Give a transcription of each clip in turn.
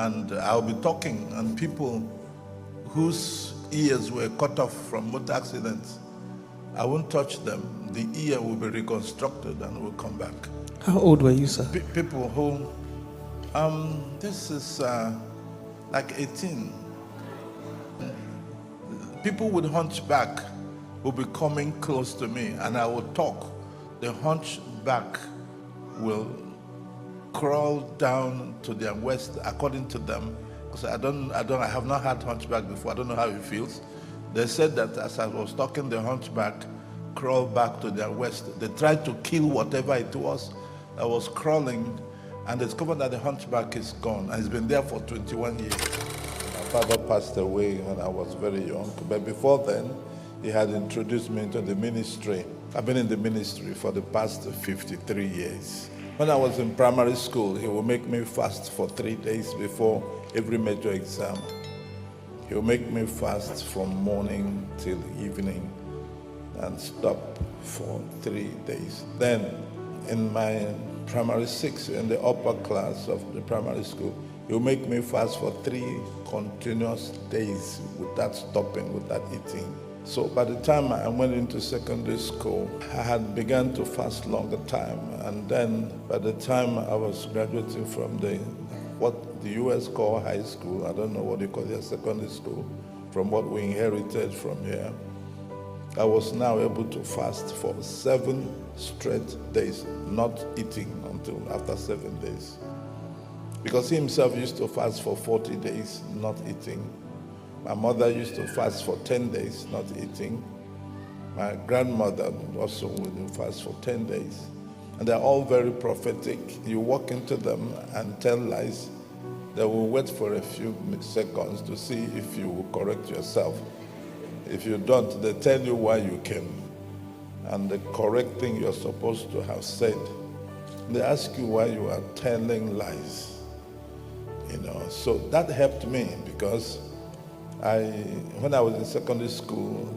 and I'll be talking, and people whose ears were cut off from motor accidents, I won't touch them. The ear will be reconstructed and will come back. How old were you, sir? People who, this is like 18. People with hunchback will be coming close to me, and I will talk. The hunchback will crawl down to their waist, according to them, because I have not had hunchback before. I don't know how it feels. They said that as I was talking, the hunchback crawled back to their waist. They tried to kill whatever it was that was crawling, and discovered that the hunchback is gone, and it's been there for 21 years. My father passed away when I was very young, but before then, he had introduced me into the ministry. I've been in the ministry for the past 53 years. When I was in primary school, he would make me fast for 3 days before every major exam. He would make me fast from morning till evening and stop for 3 days. Then, in my primary 6, in the upper class of the primary school, he would make me fast for 3 continuous days without stopping, without eating. So by the time I went into secondary school, I had begun to fast longer time. And then by the time I was graduating from what the US call high school, I don't know what they call their secondary school, from what we inherited from here, I was now able to fast for 7 straight days, not eating until after 7 days. Because he himself used to fast for 40 days, not eating. My mother used to fast for 10 days, not eating. My grandmother also would fast for 10 days. And they're all very prophetic. You walk into them and tell lies. They will wait for a few seconds to see if you will correct yourself. If you don't, they tell you why you came and the correct thing you're supposed to have said. They ask you why you are telling lies. So that helped me, because when I was in secondary school,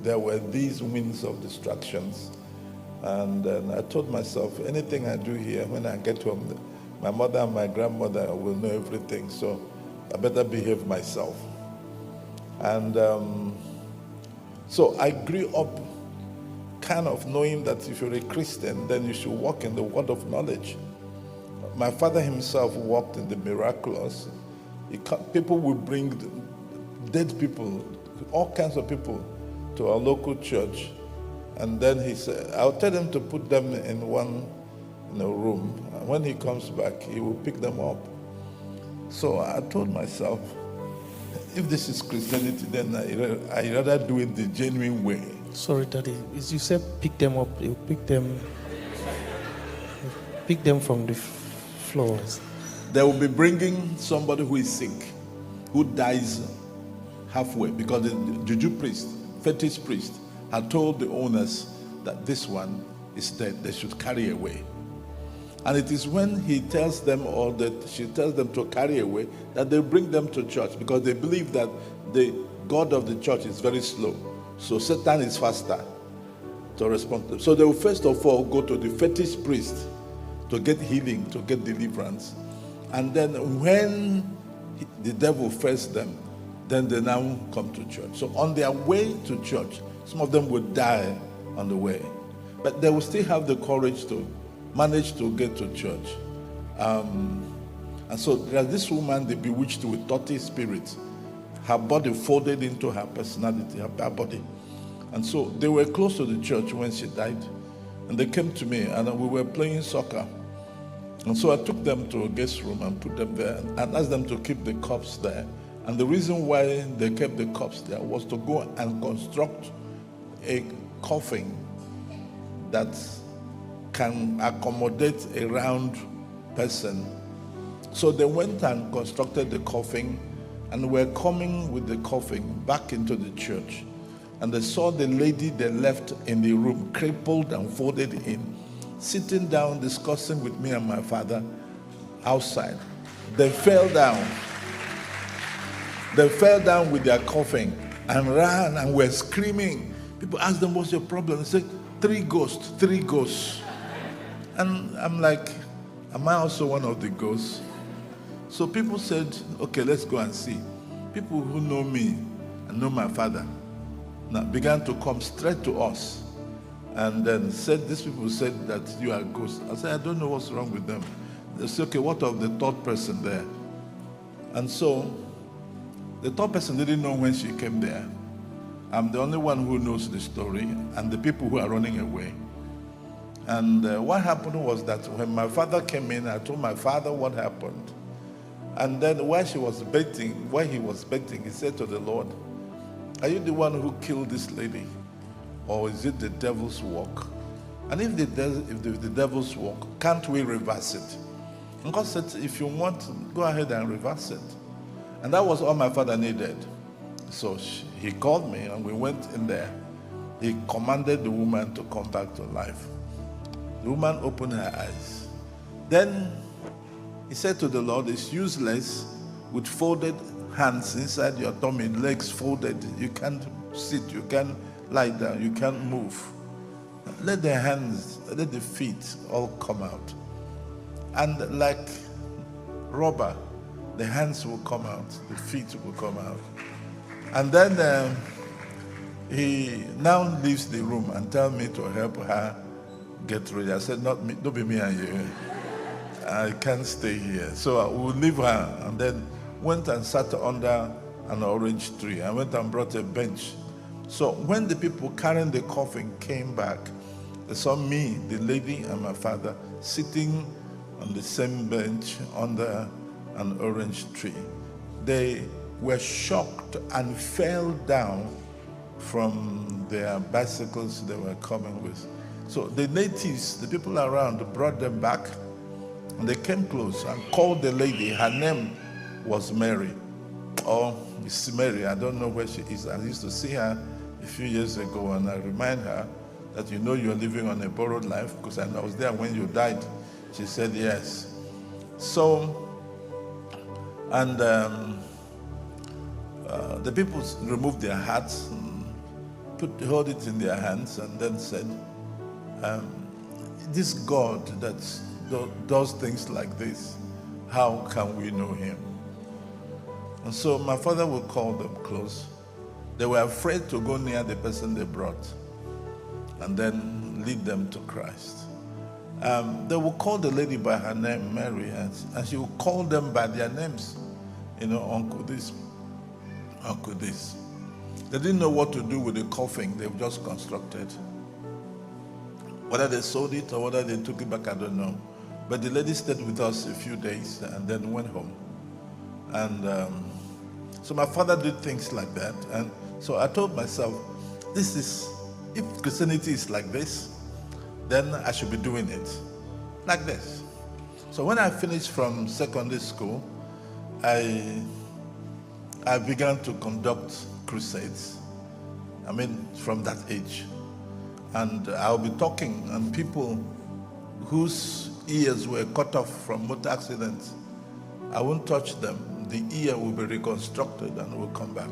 there were these winds of distractions. And then I told myself, anything I do here, when I get home, my mother and my grandmother will know everything, so I better behave myself. And so I grew up kind of knowing that if you're a Christian, then you should walk in the word of knowledge. My father himself walked in the Miraculous. People would bring dead people, all kinds of people, to our local church. And then he said, I'll tell them to put them in one room. And when he comes back, he will pick them up. So I told myself, if this is Christianity, then I rather do it the genuine way. Sorry, Daddy. You said pick them up. You pick them from the floors. They will be bringing somebody who is sick, who dies halfway, because the juju priest, fetish priest, had told the owners that this one is dead. They should carry away. And it is when he tells them, or that she tells them to carry away, that they bring them to church, because they believe that the God of the church is very slow. So Satan is faster to respond to them. So they will first of all go to the fetish priest to get healing, to get deliverance. And then when the devil first them, then they now come to church. So on their way to church, some of them would die on the way. But they will still have the courage to manage to get to church. And so there's this woman, they bewitched with 30 spirits. Her body folded into her personality, her body. And so they were close to the church when she died. And they came to me, and we were playing soccer. And so I took them to a guest room and put them there and asked them to keep the cups there. And the reason why they kept the cups there was to go and construct a coffin that can accommodate a round person. So they went and constructed the coffin, and were coming with the coffin back into the church. And they saw the lady they left in the room, crippled and folded in, sitting down discussing with me and my father outside. They fell down. They fell down with their coffin and ran and were screaming. People asked them, what's your problem? They said, 3 ghosts, 3 ghosts. And I'm like, am I also one of the ghosts? So people said, okay, let's go and see. People who know me and know my father now began to come straight to us. And then these people said that you are ghosts. I said, I don't know what's wrong with them. They said, okay, what of the third person there? And so the third person didn't know when she came there. I'm the only one who knows the story, and the people who are running away. And what happened was that when my father came in, I told my father what happened. And then while he was betting, he said to the Lord, are you the one who killed this lady? Or is it the devil's work? And if the devil's work, can't we reverse it? And God said, if you want, go ahead and reverse it. And that was all my father needed. So he called me and we went in there. He commanded the woman to come back to life. The woman opened her eyes. Then he said to the Lord, it's useless with folded hands inside your tummy, legs folded. You can't sit, you can't lie down, you can't move. Let the hands, let the feet all come out. And like rubber, the hands will come out, the feet will come out. And then he now leaves the room and tells me to help her get ready. I said, not me, don't be me and you. I can't stay here. So I will leave her. And then went and sat under an orange tree. I went and brought a bench. So when the people carrying the coffin came back, they saw me, the lady, and my father sitting on the same bench under an orange tree. They were shocked and fell down from their bicycles they were coming with. So the natives, the people around, brought them back, and they came close and called the lady. Her name was Mary, or Miss Mary. I don't know where she is. I used to see her a few years ago, and I remind her that you know you're living on a borrowed life, because I was there when you died. She said yes. So, and the people removed their hats, and held it in their hands, and then said, this God that does things like this, how can we know him? And so my father would call them close. They were afraid to go near the person they brought and then lead them to Christ. They would call the lady by her name, Mary, and she would call them by their names. You know, Uncle this, Uncle this. They didn't know what to do with the coffin they've just constructed. Whether they sold it or whether they took it back, I don't know. But the lady stayed with us a few days and then went home. And so my father did things like that. And so I told myself, if Christianity is like this, then I should be doing it like this. So when I finished from secondary school, I began to conduct crusades. I mean, from that age. And I'll be talking, and people whose ears were cut off from motor accidents, I won't touch them. The ear will be reconstructed and will come back.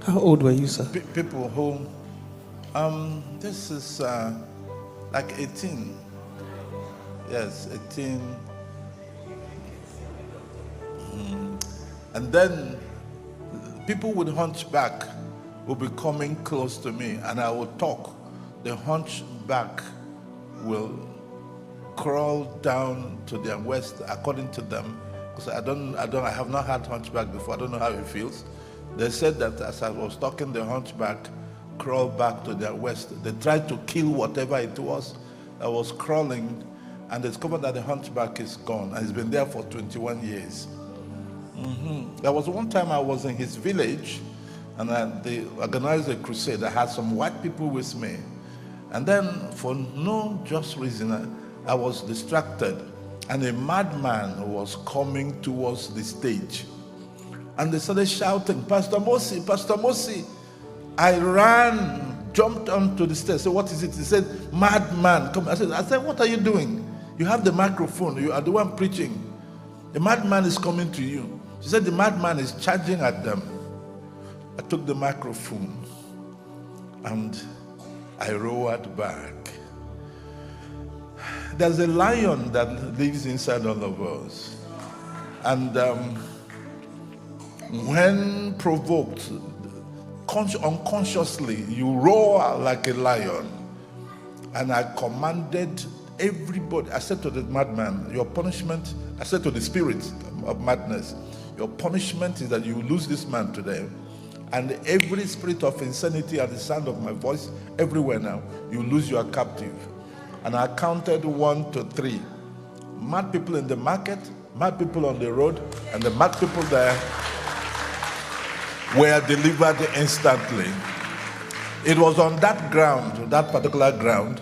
How old were you, sir? People who, this is like 18. Yes, 18. And then people with hunchback will be coming close to me, and I will talk. The hunchback will crawl down to their waist, according to them. Because I have not had hunchback before. I don't know how it feels. They said that as I was talking, the hunchback crawled back to their waist. They tried to kill whatever it was that was crawling, and discovered that the hunchback is gone, and it's been there for 21 years. There was one time I was in his village, and they organized a crusade. I had some white people with me. And then, for no just reason, I was distracted, and a madman was coming towards the stage. And they started shouting, Pastor Mosy, Pastor Mosy. I ran, jumped onto the stage. So what is it? He said, madman, come. I said, what are you doing? You have the microphone. You are the one preaching. The madman is coming to you. She said, the madman is charging at them. I took the microphone and I roared back. There's a lion that lives inside all of us. And when provoked, unconsciously, you roar like a lion. And I commanded everybody, I said to the madman, your punishment, I said to the spirit of madness, your punishment is that you lose this man today. And every spirit of insanity at the sound of my voice, everywhere now, you lose your captive. And I counted 1 to 3. Mad people in the market, mad people on the road, and the mad people there were delivered instantly. It was on that ground, that particular ground,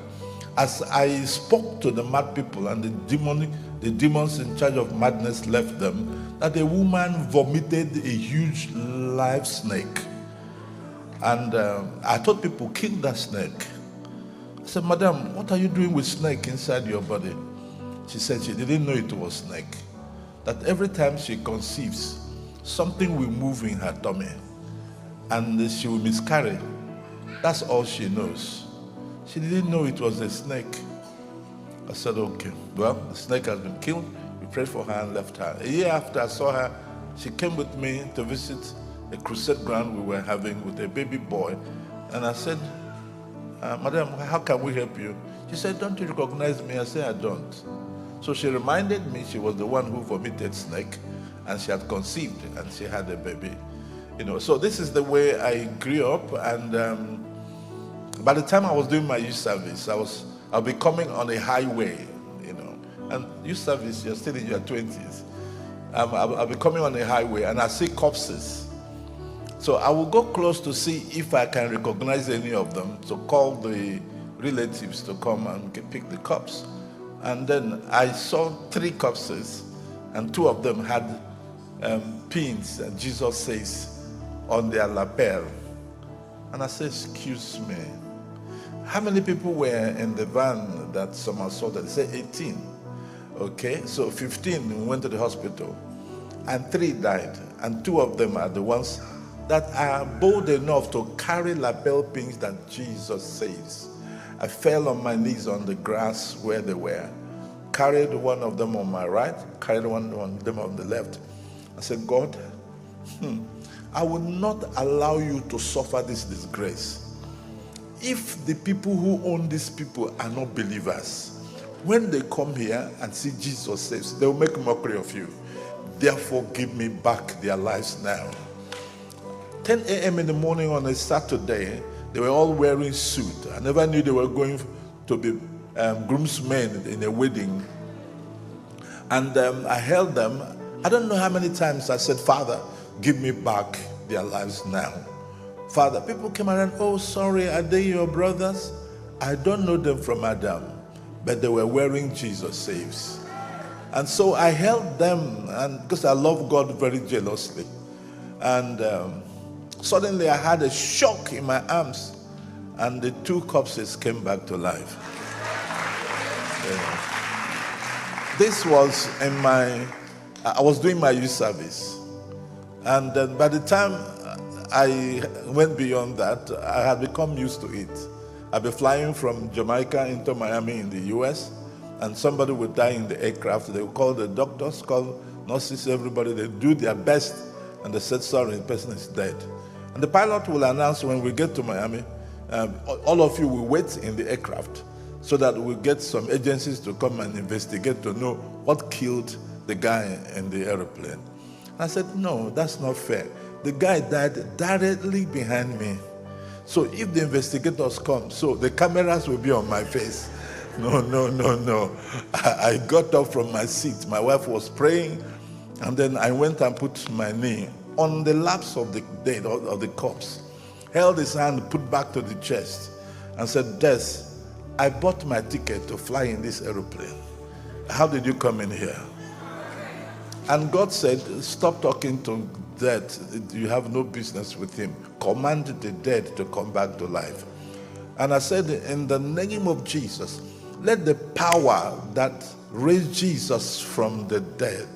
as I spoke to the mad people and the demons in charge of madness left them, that a woman vomited a huge live snake. And I told people, kill that snake. I said, Madam, what are you doing with snake inside your body? She said she didn't know it was snake. That every time she conceives, something will move in her tummy and she will miscarry. That's all she knows. She didn't know it was a snake. I said, okay, well, the snake has been killed. We prayed for her and left her. A year after I saw her, she came with me to visit a crusade ground we were having with a baby boy. And I said, Madam, how can we help you? She said, don't you recognize me? I said, I don't. So she reminded me she was the one who vomited snake, and she had conceived and she had a baby. So this is the way I grew up. And by the time I was doing my youth service, I'll be coming on a highway, and youth service, you're still in your 20s. I'll be coming on a highway and I see corpses. So I will go close to see if I can recognize any of them, to call the relatives to come and pick the corpse. And then I saw 3 corpses, and 2 of them had pins, Jesus says, on their lapel. And I said, excuse me, how many people were in the van that someone saw that? They said 18. Okay, so 15 went to the hospital, and 3 died, and 2 of them are the ones that are bold enough to carry lapel pins that Jesus saves. I fell on my knees on the grass where they were, carried one of them on my right, carried one of them on the left. I said, God, I will not allow you to suffer this disgrace. If the people who own these people are not believers, when they come here and see Jesus saves, they will make mockery of you. Therefore, give me back their lives now. 10 a.m. in the morning on a Saturday, they were all wearing suits. I never knew they were going to be groomsmen in a wedding. And I held them. I don't know how many times I said, Father, give me back their lives now. Father, people came around, oh, sorry, are they your brothers? I don't know them from Adam, but they were wearing Jesus saves. And so I held them, and because I love God very jealously. And suddenly I had a shock in my arms, and the 2 corpses came back to life. This was I was doing my youth service. And then by the time I went beyond that, I had become used to it. I'd be flying from Jamaica into Miami in the US, and somebody would die in the aircraft. They would call the doctors, call nurses, everybody. They do their best, and they said, sorry, the person is dead. And the pilot will announce when we get to Miami, all of you will wait in the aircraft so that we'll get some agencies to come and investigate to know what killed the guy in the airplane. I said, no, that's not fair. The guy died directly behind me. So if the investigators come, so the cameras will be on my face. No. I got up from my seat. My wife was praying, and then I went and put my knee on the laps of the dead, of the corpse, held his hand, put back to the chest, and said, Des, I bought my ticket to fly in this aeroplane. How did you come in here? And God said, stop talking to dead. You have no business with him. Command the dead to come back to life. And I said, in the name of Jesus, let the power that raised Jesus from the dead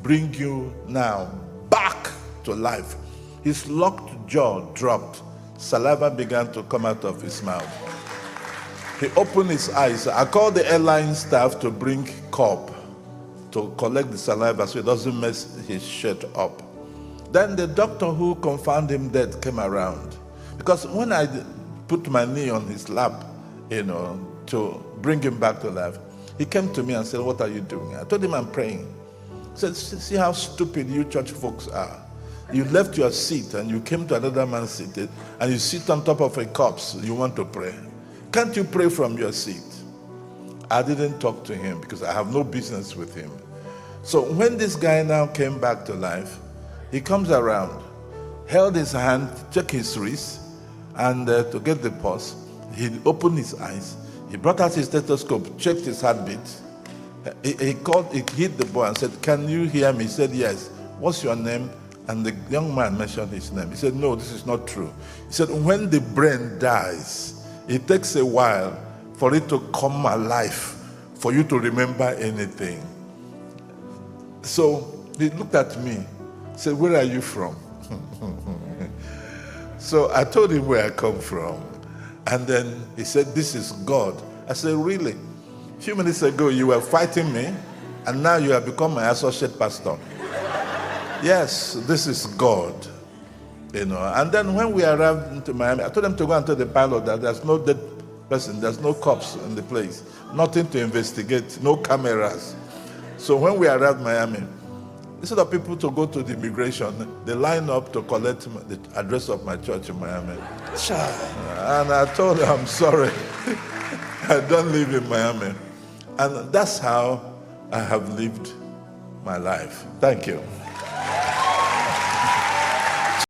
bring you now back to life. His locked jaw dropped. Saliva began to come out of his mouth. He opened his eyes. I called the airline staff to bring cup. to collect the saliva so it doesn't mess his shirt up. Then the doctor who confirmed him dead came around. Because when I put my knee on his lap, to bring him back to life, he came to me and said, "What are you doing?" I told him, "I'm praying." He said, "See how stupid you church folks are. You left your seat and you came to another man's seat and you sit on top of a corpse. You want to pray. Can't you pray from your seat?" I didn't talk to him because I have no business with him. So when this guy now came back to life, he comes around, held his hand, checked his wrist, and to get the pulse, he opened his eyes. He brought out his stethoscope, checked his heartbeat. He hit the boy and said, "Can you hear me?" He said, "Yes." "What's your name?" And the young man mentioned his name. He said, "No, this is not true." He said, "When the brain dies, it takes a while for it to come alive, for you to remember anything." So he looked at me, said, "Where are you from?" So I told him where I come from. And then he said, "This is God." I said, "Really? A few minutes ago you were fighting me, and now you have become my associate pastor." "Yes, this is God." And then when we arrived into Miami, I told them to go and tell the pilot that there's no dead person, there's no cops in the place, nothing to investigate, no cameras. So when we arrived in Miami, instead of people to go to the immigration, they line up to collect the address of my church in Miami. And I told them, "I'm sorry, I don't live in Miami." And that's how I have lived my life. Thank you.